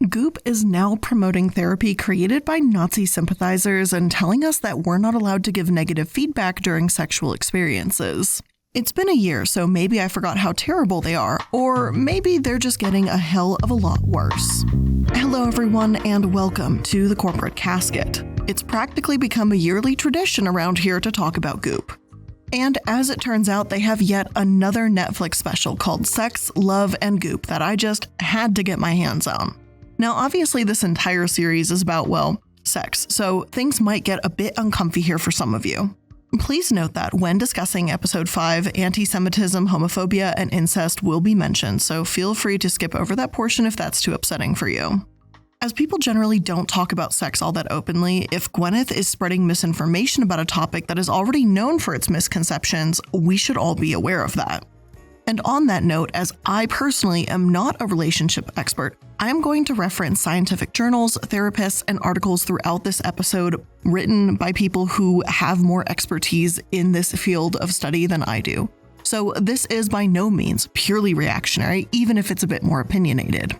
Goop is now promoting therapy created by Nazi sympathizers and telling us that we're not allowed to give negative feedback during sexual experiences. It's been a year, so maybe I forgot how terrible they are, or maybe they're just getting a hell of a lot worse. Hello everyone, and welcome to the Corporate Casket. It's practically become a yearly tradition around here to talk about Goop. And as it turns out, they have yet another Netflix special called Sex, Love, and Goop that I just had to get my hands on. Now, obviously, this entire series is about, well, sex, so things might get a bit uncomfy here for some of you. Please note that when discussing Episode 5, anti-Semitism, homophobia, and incest will be mentioned, so feel free to skip over that portion if that's too upsetting for you. As people generally don't talk about sex all that openly, if Gwyneth is spreading misinformation about a topic that is already known for its misconceptions, we should all be aware of that. And on that note, as I personally am not a relationship expert, I am going to reference scientific journals, therapists, and articles throughout this episode written by people who have more expertise in this field of study than I do. So this is by no means purely reactionary, even if it's a bit more opinionated.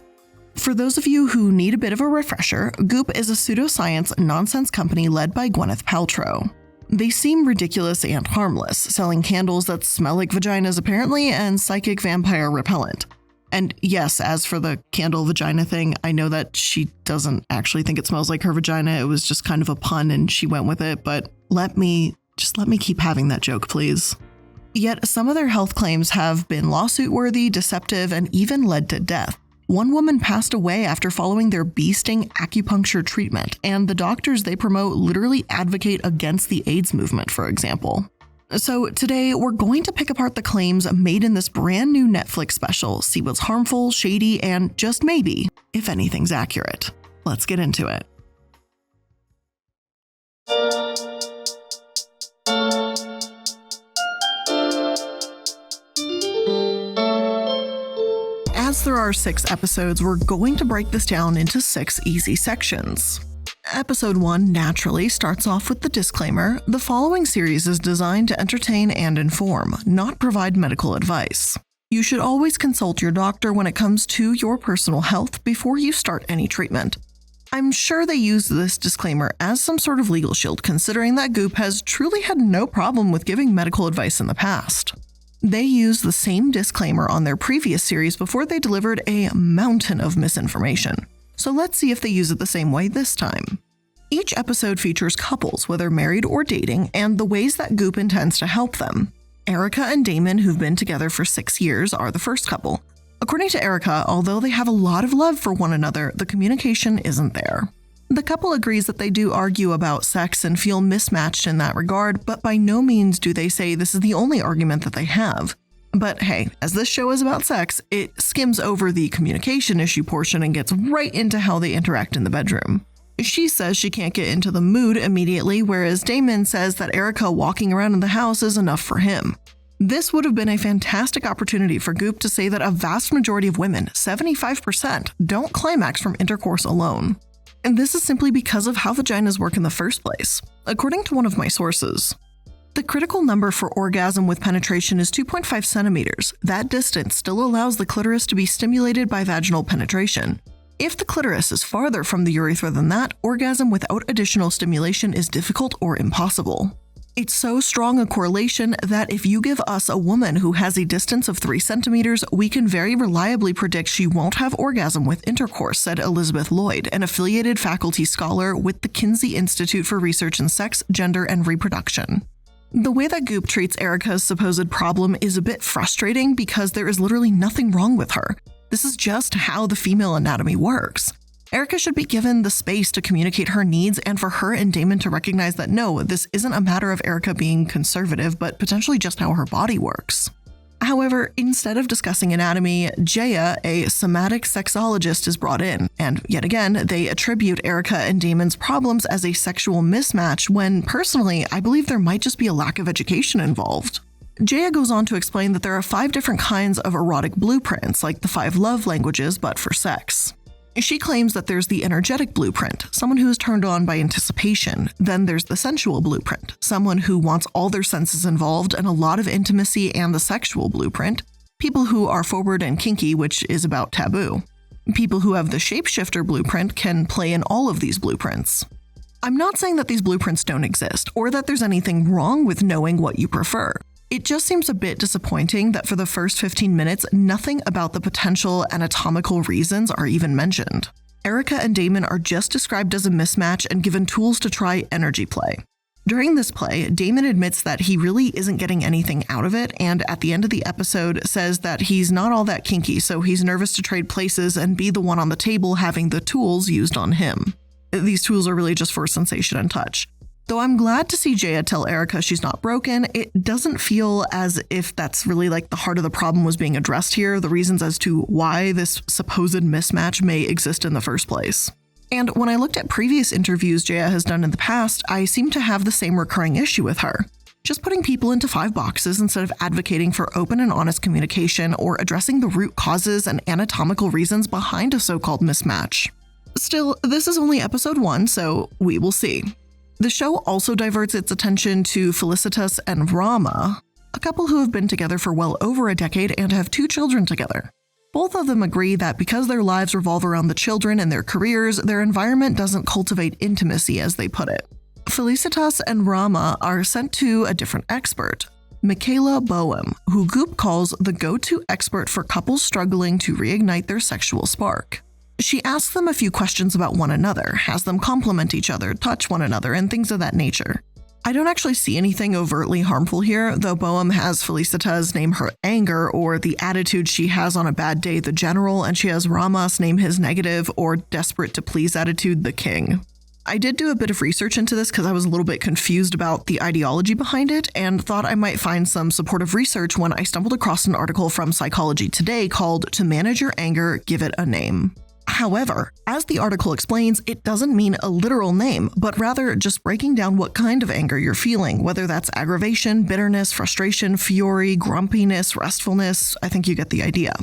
For those of you who need a bit of a refresher, Goop is a pseudoscience nonsense company led by Gwyneth Paltrow. They seem ridiculous and harmless, selling candles that smell like vaginas apparently and psychic vampire repellent. And yes, as for the candle vagina thing, I know that she doesn't actually think it smells like her vagina. It was just kind of a pun and she went with it, but let me keep having that joke, please. Yet some of their health claims have been lawsuit-worthy, deceptive, and even led to death. One woman passed away after following their bee sting acupuncture treatment, and the doctors they promote literally advocate against the AIDS movement, for example. So today, we're going to pick apart the claims made in this brand new Netflix special, see what's harmful, shady, and just maybe, if anything's accurate. Let's get into it. As there are 6 episodes, we're going to break this down into 6 easy sections. Episode 1 naturally starts off with the disclaimer: the following series is designed to entertain and inform, not provide medical advice. You should always consult your doctor when it comes to your personal health before you start any treatment. I'm sure they use this disclaimer as some sort of legal shield, considering that Goop has truly had no problem with giving medical advice in the past. They used the same disclaimer on their previous series before they delivered a mountain of misinformation. So let's see if they use it the same way this time. Each episode features couples, whether married or dating, and the ways that Goop intends to help them. Erica and Damon, who've been together for 6 years, are the first couple. According to Erica, although they have a lot of love for one another, the communication isn't there. The couple agrees that they do argue about sex and feel mismatched in that regard, but by no means do they say this is the only argument that they have. But hey, as this show is about sex, it skims over the communication issue portion and gets right into how they interact in the bedroom. She says she can't get into the mood immediately, whereas Damon says that Erica walking around in the house is enough for him. This would have been a fantastic opportunity for Goop to say that a vast majority of women, 75%, don't climax from intercourse alone. And this is simply because of how vaginas work in the first place. According to one of my sources, the critical number for orgasm with penetration is 2.5 centimeters. That distance still allows the clitoris to be stimulated by vaginal penetration. If the clitoris is farther from the urethra than that, orgasm without additional stimulation is difficult or impossible. It's so strong a correlation that if you give us a woman who has a distance of 3 centimeters, we can very reliably predict she won't have orgasm with intercourse, said Elizabeth Lloyd, an affiliated faculty scholar with the Kinsey Institute for Research in Sex, Gender, and Reproduction. The way that Goop treats Erica's supposed problem is a bit frustrating because there is literally nothing wrong with her. This is just how the female anatomy works. Erica should be given the space to communicate her needs and for her and Damon to recognize that no, this isn't a matter of Erica being conservative, but potentially just how her body works. However, instead of discussing anatomy, Jaya, a somatic sexologist, is brought in, and yet again, they attribute Erica and Damon's problems as a sexual mismatch when, personally, I believe there might just be a lack of education involved. Jaya goes on to explain that there are 5 different kinds of erotic blueprints, like the 5 love languages, but for sex. She claims that there's the energetic blueprint, someone who is turned on by anticipation. Then there's the sensual blueprint, someone who wants all their senses involved and a lot of intimacy, and the sexual blueprint, people who are forward and kinky, which is about taboo. People who have the shapeshifter blueprint can play in all of these blueprints. I'm not saying that these blueprints don't exist, or that there's anything wrong with knowing what you prefer. It just seems a bit disappointing that for the first 15 minutes, nothing about the potential anatomical reasons are even mentioned. Erica and Damon are just described as a mismatch and given tools to try energy play. During this play, Damon admits that he really isn't getting anything out of it, and at the end of the episode says that he's not all that kinky, so he's nervous to trade places and be the one on the table having the tools used on him. These tools are really just for sensation and touch. Though I'm glad to see Jaya tell Erica she's not broken, it doesn't feel as if that's really like the heart of the problem was being addressed here, the reasons as to why this supposed mismatch may exist in the first place. And when I looked at previous interviews Jaya has done in the past, I seem to have the same recurring issue with her. Just putting people into 5 boxes instead of advocating for open and honest communication or addressing the root causes and anatomical reasons behind a so-called mismatch. Still, this is only episode 1, so we will see. The show also diverts its attention to Felicitas and Rama, a couple who have been together for well over a decade and have 2 children together. Both of them agree that because their lives revolve around the children and their careers, their environment doesn't cultivate intimacy, as they put it. Felicitas and Rama are sent to a different expert, Michaela Boehm, who Goop calls the go-to expert for couples struggling to reignite their sexual spark. She asks them a few questions about one another, has them compliment each other, touch one another, and things of that nature. I don't actually see anything overtly harmful here, though Boehm has Felicitas name her anger or the attitude she has on a bad day the general, and she has Ramas name his negative or desperate to please attitude the king. I did do a bit of research into this because I was a little bit confused about the ideology behind it and thought I might find some supportive research when I stumbled across an article from Psychology Today called "To Manage Your Anger, Give It a Name." However, as the article explains, it doesn't mean a literal name, but rather just breaking down what kind of anger you're feeling, whether that's aggravation, bitterness, frustration, fury, grumpiness, restfulness. I think you get the idea.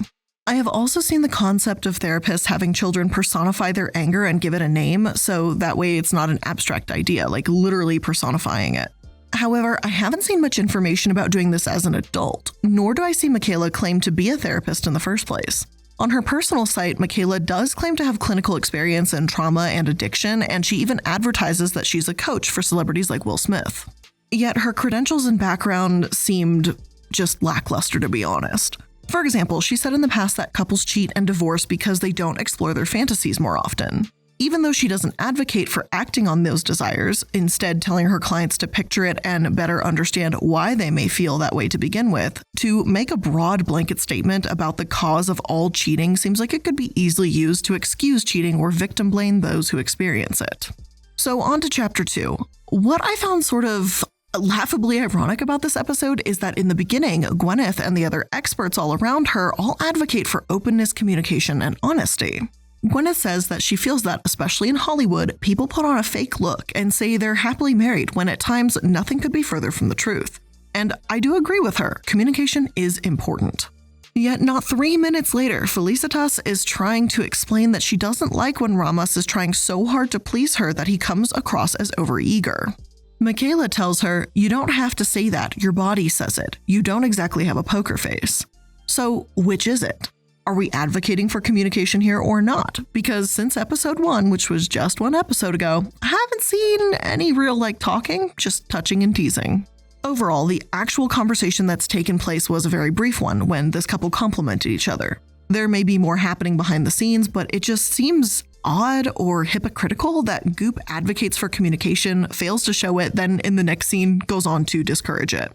I have also seen the concept of therapists having children personify their anger and give it a name, so that way it's not an abstract idea, like literally personifying it. However, I haven't seen much information about doing this as an adult, nor do I see Michaela claim to be a therapist in the first place. On her personal site, Michaela does claim to have clinical experience in trauma and addiction, and she even advertises that she's a coach for celebrities like Will Smith. Yet her credentials and background seemed just lackluster, to be honest. For example, she said in the past that couples cheat and divorce because they don't explore their fantasies more often. Even though she doesn't advocate for acting on those desires, instead telling her clients to picture it and better understand why they may feel that way to begin with, to make a broad blanket statement about the cause of all cheating seems like it could be easily used to excuse cheating or victim blame those who experience it. So on to chapter 2. What I found sort of laughably ironic about this episode is that in the beginning, Gwyneth and the other experts all around her all advocate for openness, communication, and honesty. Gwyneth says that she feels that, especially in Hollywood, people put on a fake look and say they're happily married when at times nothing could be further from the truth. And I do agree with her, communication is important. Yet not 3 minutes later, Felicitas is trying to explain that she doesn't like when Ramos is trying so hard to please her that he comes across as overeager. Michaela tells her, "You don't have to say that, your body says it. You don't exactly have a poker face." So, which is it? Are we advocating for communication here or not? Because since episode 1, which was just 1 episode ago, I haven't seen any real talking, just touching and teasing. Overall, the actual conversation that's taken place was a very brief one when this couple complimented each other. There may be more happening behind the scenes, but it just seems odd or hypocritical that Goop advocates for communication, fails to show it, then in the next scene goes on to discourage it.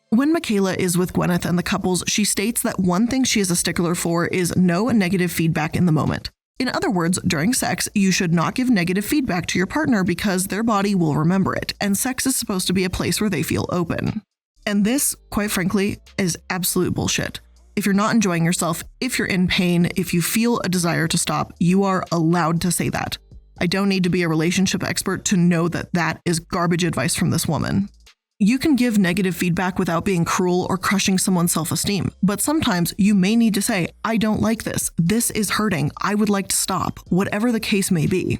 When Michaela is with Gwyneth and the couples, she states that one thing she is a stickler for is no negative feedback in the moment. In other words, during sex, you should not give negative feedback to your partner because their body will remember it, and sex is supposed to be a place where they feel open. And this, quite frankly, is absolute bullshit. If you're not enjoying yourself, if you're in pain, if you feel a desire to stop, you are allowed to say that. I don't need to be a relationship expert to know that that is garbage advice from this woman. You can give negative feedback without being cruel or crushing someone's self-esteem, but sometimes you may need to say, "I don't like this. This is hurting. I would like to stop," whatever the case may be.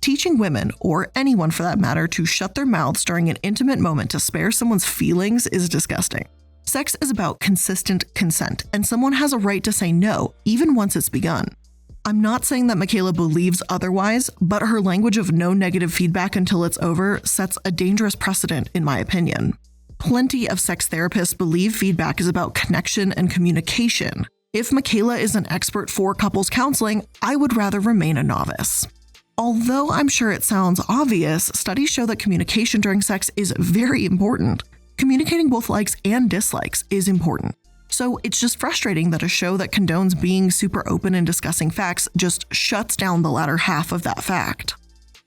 Teaching women, or anyone for that matter, to shut their mouths during an intimate moment to spare someone's feelings is disgusting. Sex is about consistent consent, and someone has a right to say no, even once it's begun. I'm not saying that Michaela believes otherwise, but her language of no negative feedback until it's over sets a dangerous precedent, in my opinion. Plenty of sex therapists believe feedback is about connection and communication. If Michaela is an expert for couples counseling, I would rather remain a novice. Although I'm sure it sounds obvious, studies show that communication during sex is very important. Communicating both likes and dislikes is important. So it's just frustrating that a show that condones being super open and discussing facts just shuts down the latter half of that fact.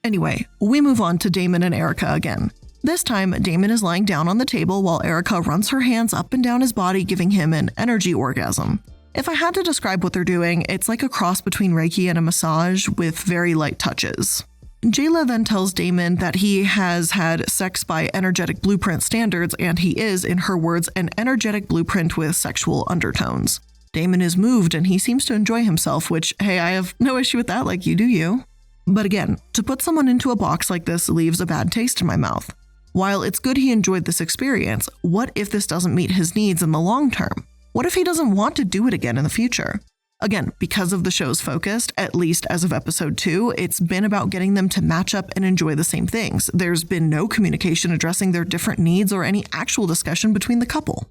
Anyway, we move on to Damon and Erica again. This time, Damon is lying down on the table while Erica runs her hands up and down his body, giving him an energy orgasm. If I had to describe what they're doing, it's like a cross between Reiki and a massage with very light touches. Jayla then tells Damon that he has had sex by energetic blueprint standards, and he is, in her words, an energetic blueprint with sexual undertones. Damon is moved and he seems to enjoy himself, which, hey, I have no issue with that, like you do you. But again, to put someone into a box like this leaves a bad taste in my mouth. While it's good he enjoyed this experience, what if this doesn't meet his needs in the long term? What if he doesn't want to do it again in the future? Again, because of the show's focus, at least as of episode 2, it's been about getting them to match up and enjoy the same things. There's been no communication addressing their different needs or any actual discussion between the couple.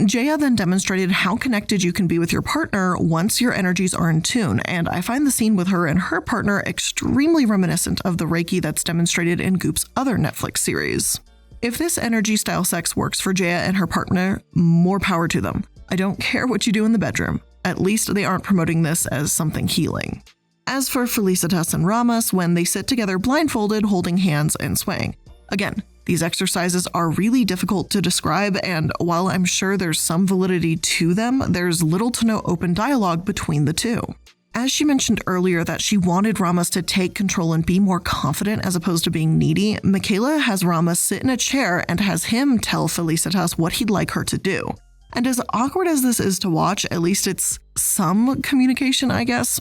Jaya then demonstrated how connected you can be with your partner once your energies are in tune, and I find the scene with her and her partner extremely reminiscent of the Reiki that's demonstrated in Goop's other Netflix series. If this energy-style sex works for Jaya and her partner, more power to them. I don't care what you do in the bedroom. At least they aren't promoting this as something healing. As for Felicitas and Ramos, when they sit together blindfolded, holding hands and swaying. Again, these exercises are really difficult to describe, and while I'm sure there's some validity to them, there's little to no open dialogue between the two. As she mentioned earlier that she wanted Ramos to take control and be more confident as opposed to being needy, Michaela has Ramos sit in a chair and has him tell Felicitas what he'd like her to do. And as awkward as this is to watch, at least it's some communication, I guess.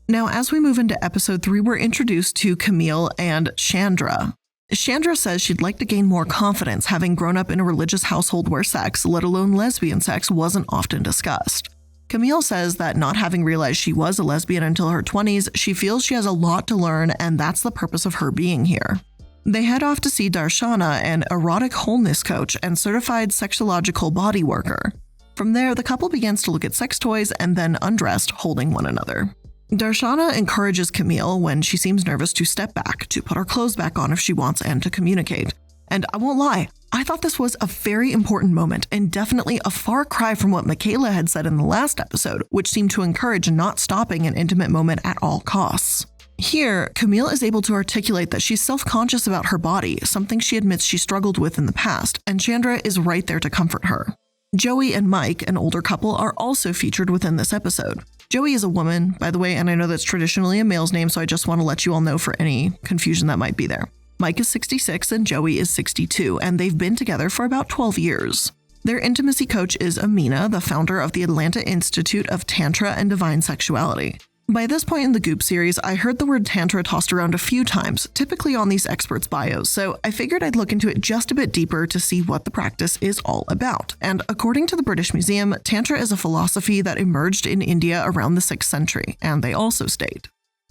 Now, as we move into episode 3, we're introduced to Camille and Chandra. Chandra says she'd like to gain more confidence, having grown up in a religious household where sex, let alone lesbian sex, wasn't often discussed. Camille says that not having realized she was a lesbian until her 20s, she feels she has a lot to learn, and that's the purpose of her being here. They head off to see Darshana, an erotic wholeness coach and certified sexological body worker. From there, the couple begins to look at sex toys and then undressed, holding one another. Darshana encourages Camille when she seems nervous to step back, to put her clothes back on if she wants, and to communicate. And I won't lie, I thought this was a very important moment and definitely a far cry from what Michaela had said in the last episode, which seemed to encourage not stopping an intimate moment at all costs. Here, Camille is able to articulate that she's self-conscious about her body, something she admits she struggled with in the past, and Chandra is right there to comfort her. Joey and Mike, an older couple, are also featured within this episode. Joey is a woman, by the way, and I know that's traditionally a male's name, so I just want to let you all know for any confusion that might be there. Mike is 66 and Joey is 62, and they've been together for about 12 years. Their intimacy coach is Amina, the founder of the Atlanta Institute of Tantra and Divine Sexuality. By this point in the Goop series, I heard the word Tantra tossed around a few times, typically on these experts' bios, so I figured I'd look into it just a bit deeper to see what the practice is all about. And according to the British Museum, Tantra is a philosophy that emerged in India around the 6th century, and they also state,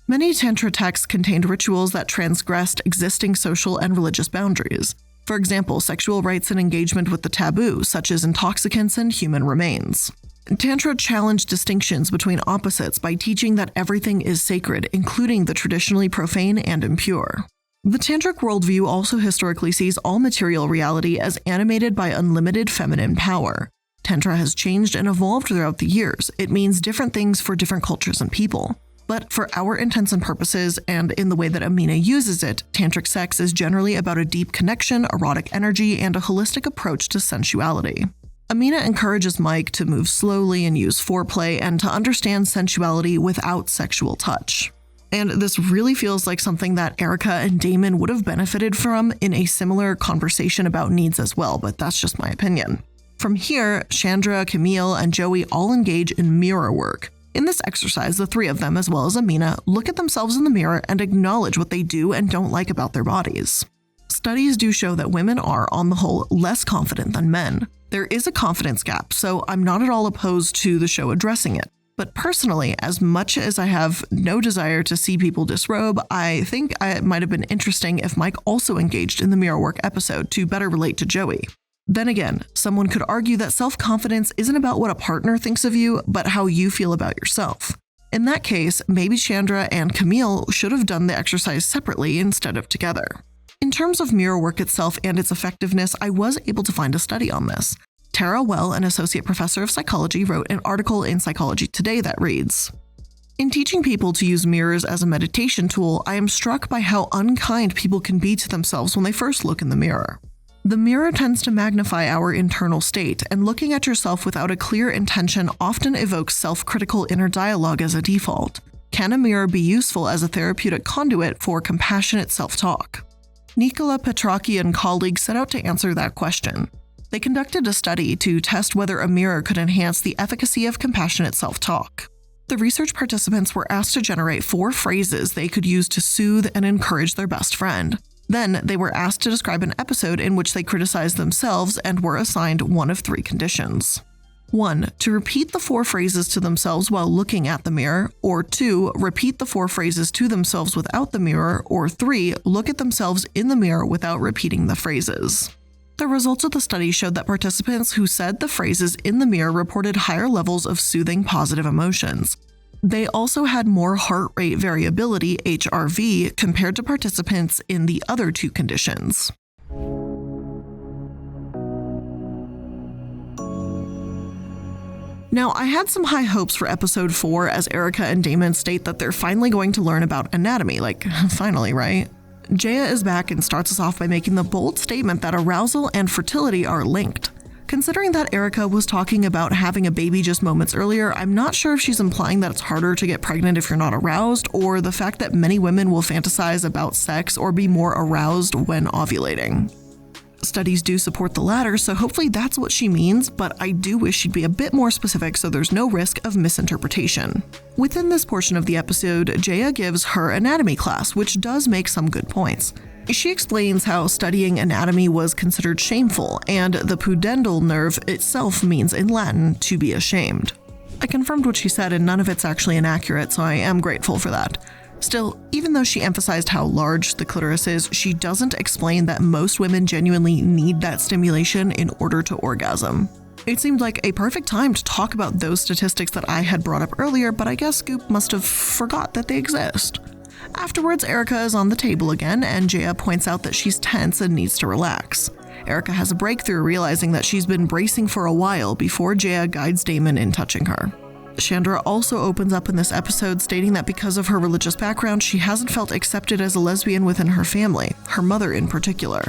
many Tantra texts contained rituals that transgressed existing social and religious boundaries. For example, sexual rites and engagement with the taboo, such as intoxicants and human remains. Tantra challenged distinctions between opposites by teaching that everything is sacred, including the traditionally profane and impure. The Tantric worldview also historically sees all material reality as animated by unlimited feminine power. Tantra has changed and evolved throughout the years. It means different things for different cultures and people. But for our intents and purposes, and in the way that Amina uses it, tantric sex is generally about a deep connection, erotic energy, and a holistic approach to sensuality. Amina encourages Mike to move slowly and use foreplay and to understand sensuality without sexual touch. And this really feels like something that Erica and Damon would have benefited from in a similar conversation about needs as well, but that's just my opinion. From here, Chandra, Camille, and Joey all engage in mirror work. In this exercise, the three of them, as well as Amina, look at themselves in the mirror and acknowledge what they do and don't like about their bodies. Studies do show that women are, on the whole, less confident than men. There is a confidence gap, so I'm not at all opposed to the show addressing it. But personally, as much as I have no desire to see people disrobe, I think it might have been interesting if Mike also engaged in the mirror work episode to better relate to Joey. Then again, someone could argue that self-confidence isn't about what a partner thinks of you, but how you feel about yourself. In that case, maybe Chandra and Camille should have done the exercise separately instead of together. In terms of mirror work itself and its effectiveness, I was able to find a study on this. Tara Well, an associate professor of psychology, wrote an article in Psychology Today that reads, "In teaching people to use mirrors as a meditation tool, I am struck by how unkind people can be to themselves when they first look in the mirror. The mirror tends to magnify our internal state, and looking at yourself without a clear intention often evokes self-critical inner dialogue as a default. Can a mirror be useful as a therapeutic conduit for compassionate self-talk?" Nicola Petracchi and colleagues set out to answer that question. They conducted a study to test whether a mirror could enhance the efficacy of compassionate self-talk. The research participants were asked to generate 4 phrases they could use to soothe and encourage their best friend. Then they were asked to describe an episode in which they criticized themselves and were assigned one of 3 conditions. 1. To repeat the 4 phrases to themselves while looking at the mirror, or 2. Repeat the 4 phrases to themselves without the mirror, or 3. Look at themselves in the mirror without repeating the phrases. The results of the study showed that participants who said the phrases in the mirror reported higher levels of soothing positive emotions. They also had more heart rate variability, HRV, compared to participants in the other 2 conditions. Now, I had some high hopes for episode 4 as Erica and Damon state that they're finally going to learn about anatomy. Like, finally, right? Jaya is back and starts us off by making the bold statement that arousal and fertility are linked. Considering that Erica was talking about having a baby just moments earlier, I'm not sure if she's implying that it's harder to get pregnant if you're not aroused, or the fact that many women will fantasize about sex or be more aroused when ovulating. Studies do support the latter, so hopefully that's what she means, but I do wish she'd be a bit more specific so there's no risk of misinterpretation. Within this portion of the episode, Jaya gives her anatomy class, which does make some good points. She explains how studying anatomy was considered shameful, and the pudendal nerve itself means in Latin to be ashamed. I confirmed what she said, and none of it's actually inaccurate, so I am grateful for that. Still, even though she emphasized how large the clitoris is, she doesn't explain that most women genuinely need that stimulation in order to orgasm. It seemed like a perfect time to talk about those statistics that I had brought up earlier, but I guess Goop must have forgot that they exist. Afterwards, Erica is on the table again, and Jaya points out that she's tense and needs to relax. Erica has a breakthrough, realizing that she's been bracing for a while before Jaya guides Damon in touching her. Chandra also opens up in this episode, stating that because of her religious background, she hasn't felt accepted as a lesbian within her family, her mother in particular.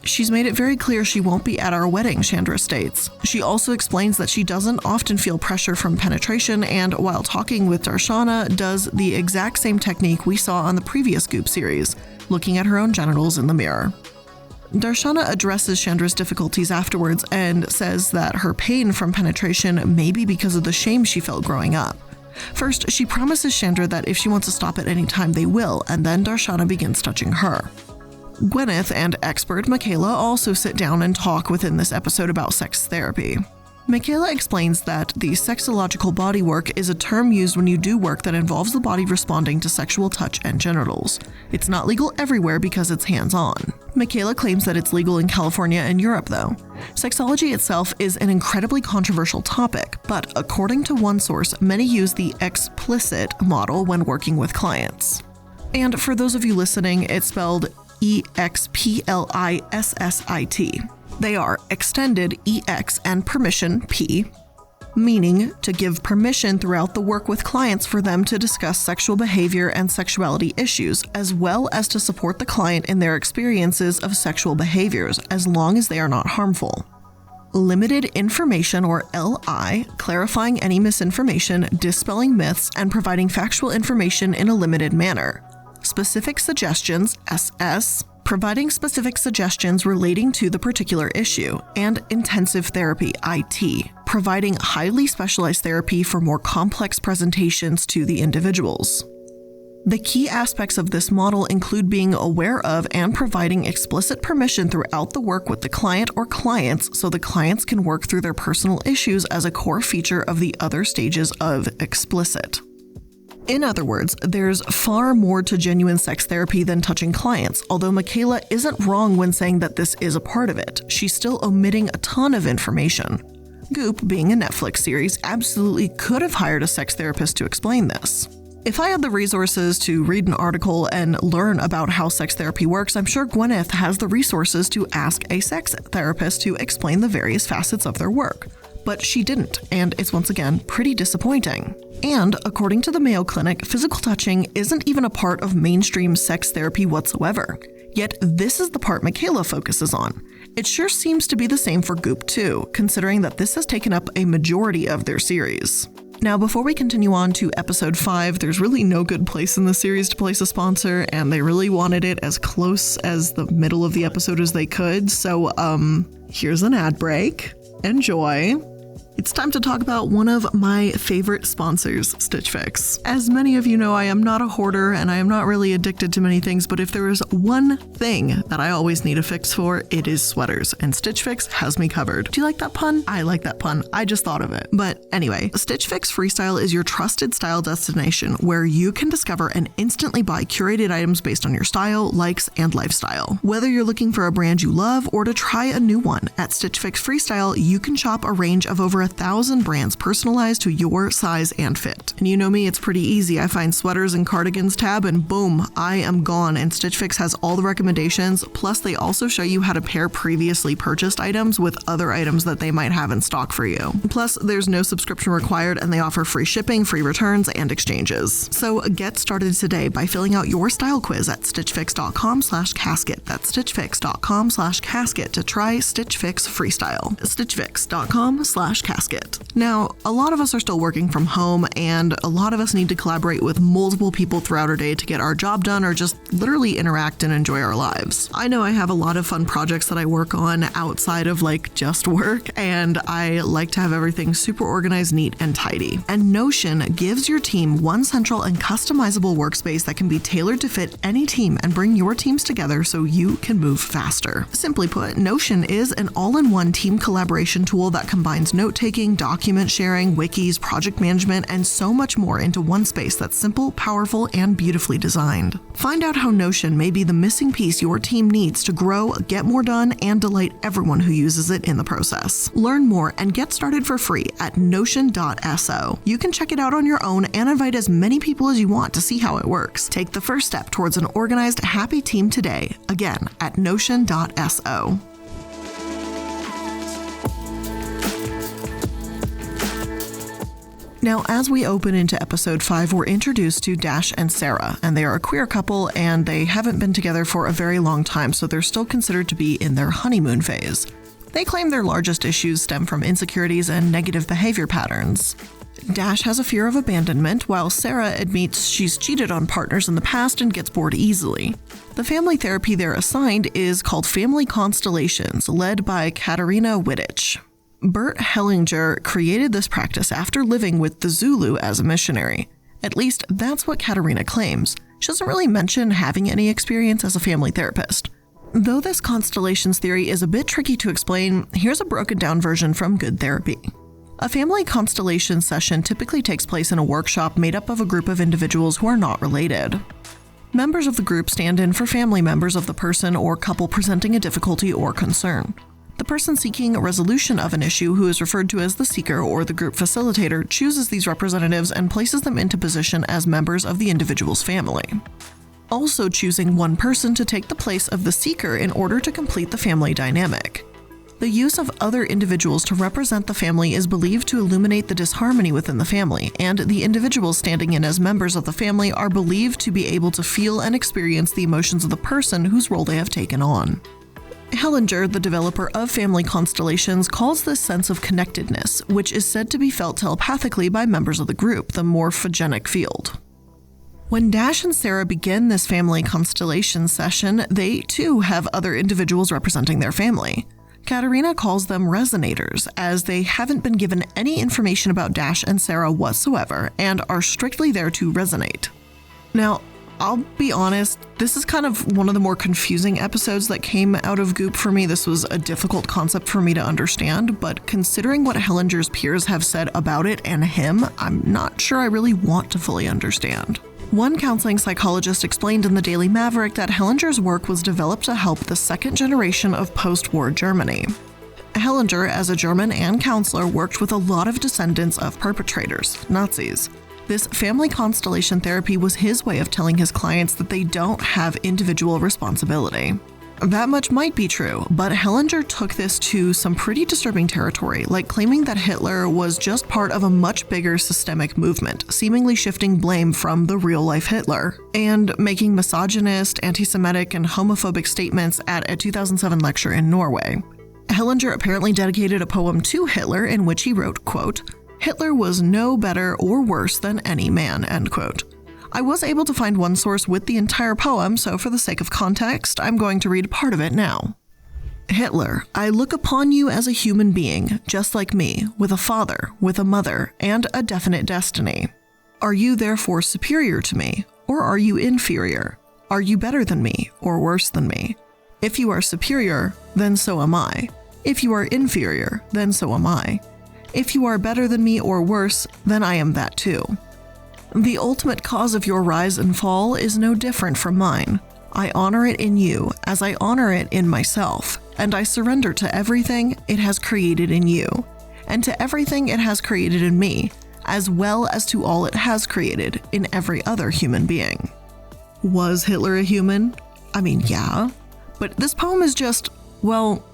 She's made it very clear she won't be at our wedding, Chandra states. She also explains that she doesn't often feel pressure from penetration, and while talking with Darshana, does the exact same technique we saw on the previous Goop series, looking at her own genitals in the mirror. Darshana addresses Chandra's difficulties afterwards and says that her pain from penetration may be because of the shame she felt growing up. First, she promises Chandra that if she wants to stop at any time, they will, and then Darshana begins touching her. Gwyneth and expert Michaela also sit down and talk within this episode about sex therapy. Michaela explains that the sexological body work is a term used when you do work that involves the body responding to sexual touch and genitals. It's not legal everywhere because it's hands-on. Michaela claims that it's legal in California and Europe, though. Sexology itself is an incredibly controversial topic, but according to one source, many use the explicit model when working with clients. And for those of you listening, it's spelled explicit. They are extended EX and permission P, meaning to give permission throughout the work with clients for them to discuss sexual behavior and sexuality issues, as well as to support the client in their experiences of sexual behaviors, as long as they are not harmful. Limited information, or LI, clarifying any misinformation, dispelling myths, and providing factual information in a limited manner. Specific suggestions, SS, providing specific suggestions relating to the particular issue, and intensive therapy, IT, providing highly specialized therapy for more complex presentations to the individuals. The key aspects of this model include being aware of and providing explicit permission throughout the work with the client or clients so the clients can work through their personal issues as a core feature of the other stages of explicit. In other words, there's far more to genuine sex therapy than touching clients, although Michaela isn't wrong when saying that this is a part of it. She's still omitting a ton of information. Goop, being a Netflix series, absolutely could have hired a sex therapist to explain this. If I had the resources to read an article and learn about how sex therapy works, I'm sure Gwyneth has the resources to ask a sex therapist to explain the various facets of their work. But she didn't, and it's once again pretty disappointing. And according to the Mayo Clinic, physical touching isn't even a part of mainstream sex therapy whatsoever. Yet this is the part Michaela focuses on. It sure seems to be the same for Goop too, considering that this has taken up a majority of their series. Now, before we continue on to episode 5, there's really no good place in the series to place a sponsor, and they really wanted it as close as the middle of the episode as they could, so here's an ad break. Enjoy. It's time to talk about one of my favorite sponsors, Stitch Fix. As many of you know, I am not a hoarder and I am not really addicted to many things, but if there is one thing that I always need a fix for, it is sweaters, and Stitch Fix has me covered. Do you like that pun? I like that pun. I just thought of it. But anyway, Stitch Fix Freestyle is your trusted style destination where you can discover and instantly buy curated items based on your style, likes, and lifestyle. Whether you're looking for a brand you love or to try a new one, at Stitch Fix Freestyle, you can shop a range of over 1,000 brands personalized to your size and fit. And you know me, it's pretty easy. I find sweaters and cardigans tab and boom, I am gone. And Stitch Fix has all the recommendations. Plus they also show you how to pair previously purchased items with other items that they might have in stock for you. Plus there's no subscription required and they offer free shipping, free returns, and exchanges. So get started today by filling out your style quiz at stitchfix.com/casket. That's stitchfix.com/casket to try Stitch Fix Freestyle. stitchfix.com/casket. Now, a lot of us are still working from home, and a lot of us need to collaborate with multiple people throughout our day to get our job done or just literally interact and enjoy our lives. I know I have a lot of fun projects that I work on outside of just work, and I like to have everything super organized, neat, and tidy. And Notion gives your team one central and customizable workspace that can be tailored to fit any team and bring your teams together so you can move faster. Simply put, Notion is an all-in-one team collaboration tool that combines note-taking, document sharing, wikis, project management, and so much more into one space that's simple, powerful, and beautifully designed. Find out how Notion may be the missing piece your team needs to grow, get more done, and delight everyone who uses it in the process. Learn more and get started for free at notion.so. You can check it out on your own and invite as many people as you want to see how it works. Take the first step towards an organized, happy team today. Again, at notion.so. Now, as we open into episode 5, we're introduced to Dash and Sarah, and they are a queer couple, and they haven't been together for a very long time, so they're still considered to be in their honeymoon phase. They claim their largest issues stem from insecurities and negative behavior patterns. Dash has a fear of abandonment, while Sarah admits she's cheated on partners in the past and gets bored easily. The family therapy they're assigned is called Family Constellations, led by Katarina Wittich. Bert Hellinger created this practice after living with the Zulu as a missionary. At least that's what Katarina claims. She doesn't really mention having any experience as a family therapist. Though this constellations theory is a bit tricky to explain, here's a broken down version from Good Therapy. A family constellation session typically takes place in a workshop made up of a group of individuals who are not related. Members of the group stand in for family members of the person or couple presenting a difficulty or concern. The person seeking a resolution of an issue, who is referred to as the seeker or the group facilitator, chooses these representatives and places them into position as members of the individual's family, also choosing one person to take the place of the seeker in order to complete the family dynamic. The use of other individuals to represent the family is believed to illuminate the disharmony within the family, and the individuals standing in as members of the family are believed to be able to feel and experience the emotions of the person whose role they have taken on. Hellinger, the developer of Family Constellations, calls this sense of connectedness, which is said to be felt telepathically by members of the group, the morphogenic field. When Dash and Sarah begin this Family Constellation session, they too have other individuals representing their family. Katarina calls them resonators, as they haven't been given any information about Dash and Sarah whatsoever and are strictly there to resonate. Now, I'll be honest, this is kind of one of the more confusing episodes that came out of Goop for me. This was a difficult concept for me to understand, but considering what Hellinger's peers have said about it and him, I'm not sure I really want to fully understand. One counseling psychologist explained in the Daily Maverick that Hellinger's work was developed to help the second generation of post-war Germany. Hellinger, as a German and counselor, worked with a lot of descendants of perpetrators, Nazis. This family constellation therapy was his way of telling his clients that they don't have individual responsibility. That much might be true, but Hellinger took this to some pretty disturbing territory, like claiming that Hitler was just part of a much bigger systemic movement, seemingly shifting blame from the real-life Hitler, and making misogynist, anti-Semitic, and homophobic statements at a 2007 lecture in Norway. Hellinger apparently dedicated a poem to Hitler in which he wrote, quote, "Hitler was no better or worse than any man," end quote. I was able to find one source with the entire poem, so for the sake of context, I'm going to read part of it now. Hitler, I look upon you as a human being, just like me, with a father, with a mother, and a definite destiny. Are you therefore superior to me, or are you inferior? Are you better than me, or worse than me? If you are superior, then so am I. If you are inferior, then so am I. If you are better than me or worse, then I am that too. The ultimate cause of your rise and fall is no different from mine. I honor it in you as I honor it in myself, and I surrender to everything it has created in you, and to everything it has created in me, as well as to all it has created in every other human being. Was Hitler a human? I mean, yeah. But this poem is just, well,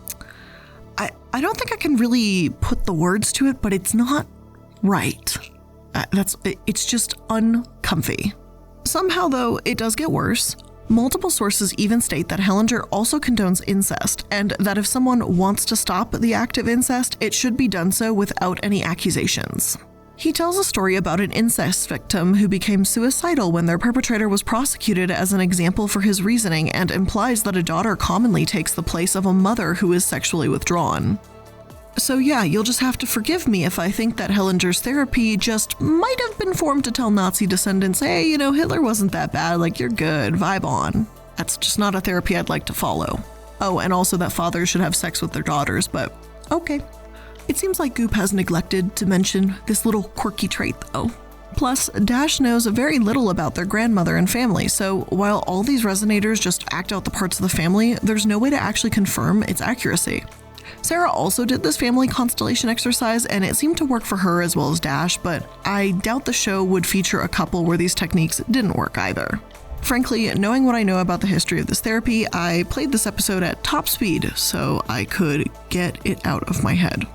I don't think I can really put the words to it, but it's not right. It's just uncomfy. Somehow, though, it does get worse. Multiple sources even state that Hellinger also condones incest, and that if someone wants to stop the act of incest, it should be done so without any accusations. He tells a story about an incest victim who became suicidal when their perpetrator was prosecuted as an example for his reasoning, and implies that a daughter commonly takes the place of a mother who is sexually withdrawn. So yeah, you'll just have to forgive me if I think that Hellinger's therapy just might have been formed to tell Nazi descendants, hey, Hitler wasn't that bad, like you're good, vibe on. That's just not a therapy I'd like to follow. Oh, and also that fathers should have sex with their daughters, but okay. It seems like Goop has neglected to mention this little quirky trait, though. Plus, Dash knows very little about their grandmother and family, so while all these resonators just act out the parts of the family, there's no way to actually confirm its accuracy. Sarah also did this family constellation exercise, and it seemed to work for her as well as Dash, but I doubt the show would feature a couple where these techniques didn't work either. Frankly, knowing what I know about the history of this therapy, I played this episode at top speed so I could get it out of my head.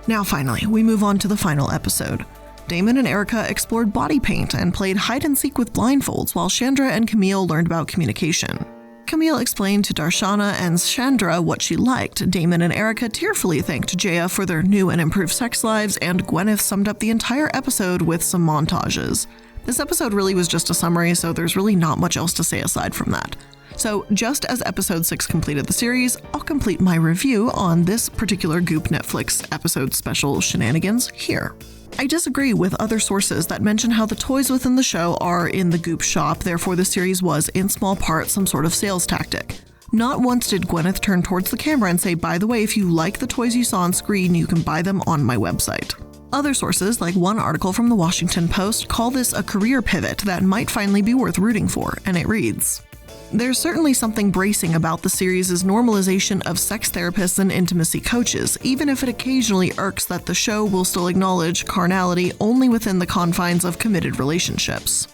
Now finally, we move on to the final episode. Damon and Erica explored body paint and played hide-and-seek with blindfolds while Chandra and Camille learned about communication. Camille explained to Darshana and Chandra what she liked. Damon and Erica tearfully thanked Jaya for their new and improved sex lives, and Gwyneth summed up the entire episode with some montages. This episode really was just a summary, so there's really not much else to say aside from that. So just as episode 6 completed the series, I'll complete my review on this particular Goop Netflix episode special shenanigans here. I disagree with other sources that mention how the toys within the show are in the Goop shop, therefore the series was, in small part, some sort of sales tactic. Not once did Gwyneth turn towards the camera and say, by the way, if you like the toys you saw on screen, you can buy them on my website. Other sources, like one article from the Washington Post, call this a career pivot that might finally be worth rooting for, and it reads, "There's certainly something bracing about the series' normalization of sex therapists and intimacy coaches, even if it occasionally irks that the show will still acknowledge carnality only within the confines of committed relationships.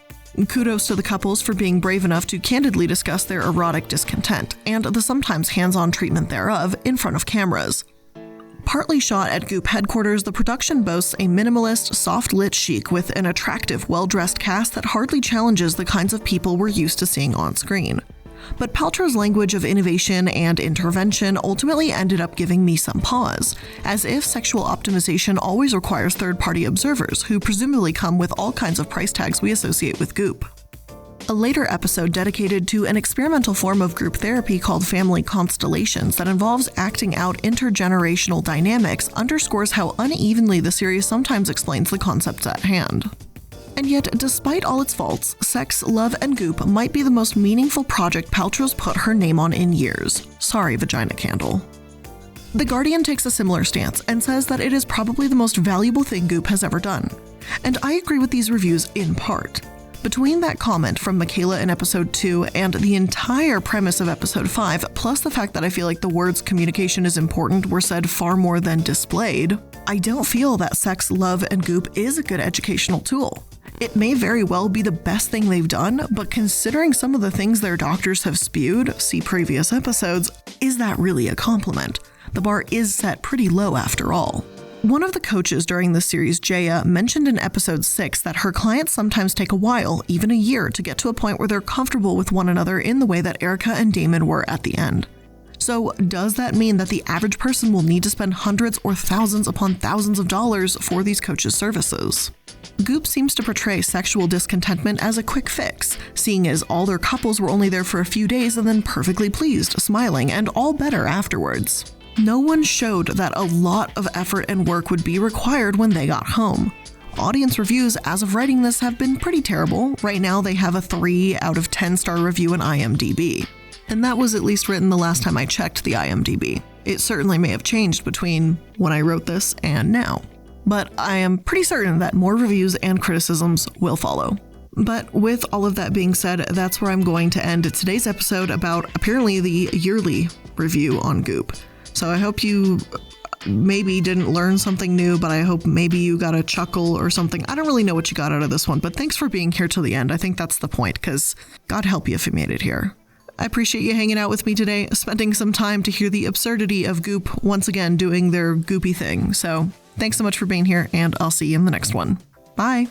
Kudos to the couples for being brave enough to candidly discuss their erotic discontent, and the sometimes hands-on treatment thereof, in front of cameras. Partly shot at Goop headquarters, the production boasts a minimalist, soft-lit chic with an attractive, well-dressed cast that hardly challenges the kinds of people we're used to seeing on screen. But Paltrow's language of innovation and intervention ultimately ended up giving me some pause, as if sexual optimization always requires third-party observers, who presumably come with all kinds of price tags we associate with Goop. A later episode dedicated to an experimental form of group therapy called family constellations that involves acting out intergenerational dynamics underscores how unevenly the series sometimes explains the concepts at hand. And yet, despite all its faults, Sex, Love, and Goop might be the most meaningful project Paltrow's put her name on in years. Sorry, Vagina Candle. The Guardian takes a similar stance and says that it is probably the most valuable thing Goop has ever done. And I agree with these reviews in part. Between that comment from Michaela in episode 2 and the entire premise of episode 5, plus the fact that I feel like the words communication is important were said far more than displayed, I don't feel that Sex, Love, and Goop is a good educational tool. It may very well be the best thing they've done, but considering some of the things their doctors have spewed, see previous episodes, is that really a compliment? The bar is set pretty low after all. One of the coaches during the series, Jaya, mentioned in episode 6 that her clients sometimes take a while, even a year, to get to a point where they're comfortable with one another in the way that Erica and Damon were at the end. So does that mean that the average person will need to spend hundreds or thousands upon thousands of dollars for these coaches' services? Goop seems to portray sexual discontentment as a quick fix, seeing as all their couples were only there for a few days and then perfectly pleased, smiling, and all better afterwards. No one showed that a lot of effort and work would be required when they got home. Audience reviews as of writing this have been pretty terrible. Right now they have a 3 out of 10 star review on IMDb. And that was at least written the last time I checked the IMDb. It certainly may have changed between when I wrote this and now. But I am pretty certain that more reviews and criticisms will follow. But with all of that being said, that's where I'm going to end today's episode about apparently the yearly review on Goop. So I hope you maybe didn't learn something new, but I hope maybe you got a chuckle or something. I don't really know what you got out of this one, but thanks for being here till the end. I think that's the point, because God help you if you made it here. I appreciate you hanging out with me today, spending some time to hear the absurdity of Goop once again doing their goopy thing. So thanks so much for being here, and I'll see you in the next one. Bye.